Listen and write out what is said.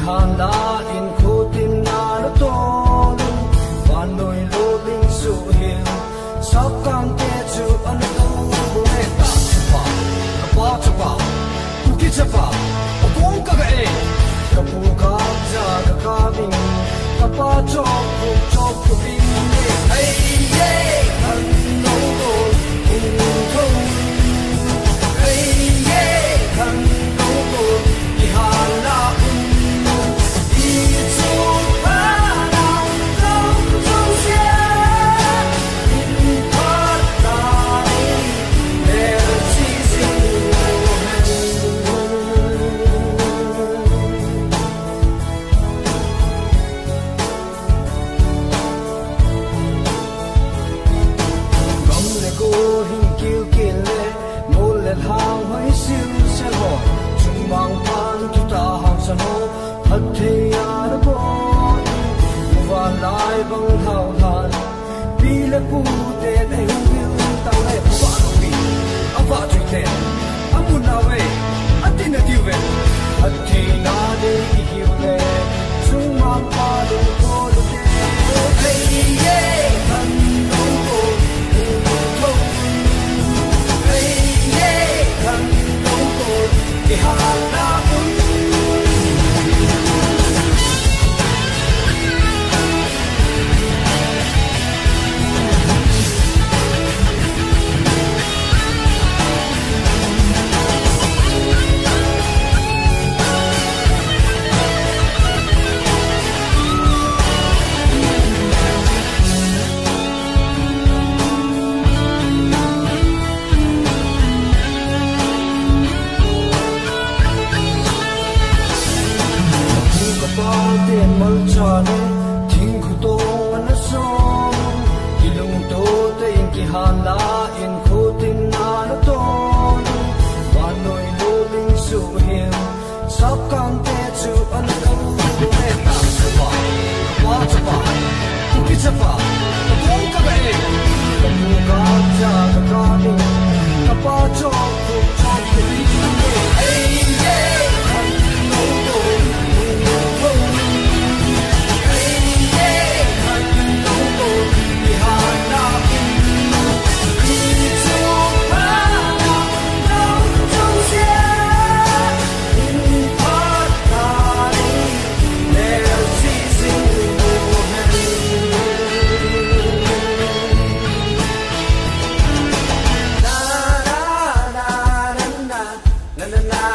hana in khutin na lo ton van noi lo ling su hin sakang te chu an tu me ta pa ki chapa apong ka ga e ka pu ka ja ka bing ka pa chok ku bing hey yeah an no go in thong hey yeah an no go ki hala hang hoi sil se ho chung mang pan tu ta hang san ho hat the ya da bo wa lai bang thao than pi le pu te dai hu bil tao le pa no pi ava chu te amun na we atin ti we hat the na de hi le chung mang pa do ko le hey yeah han no ko na na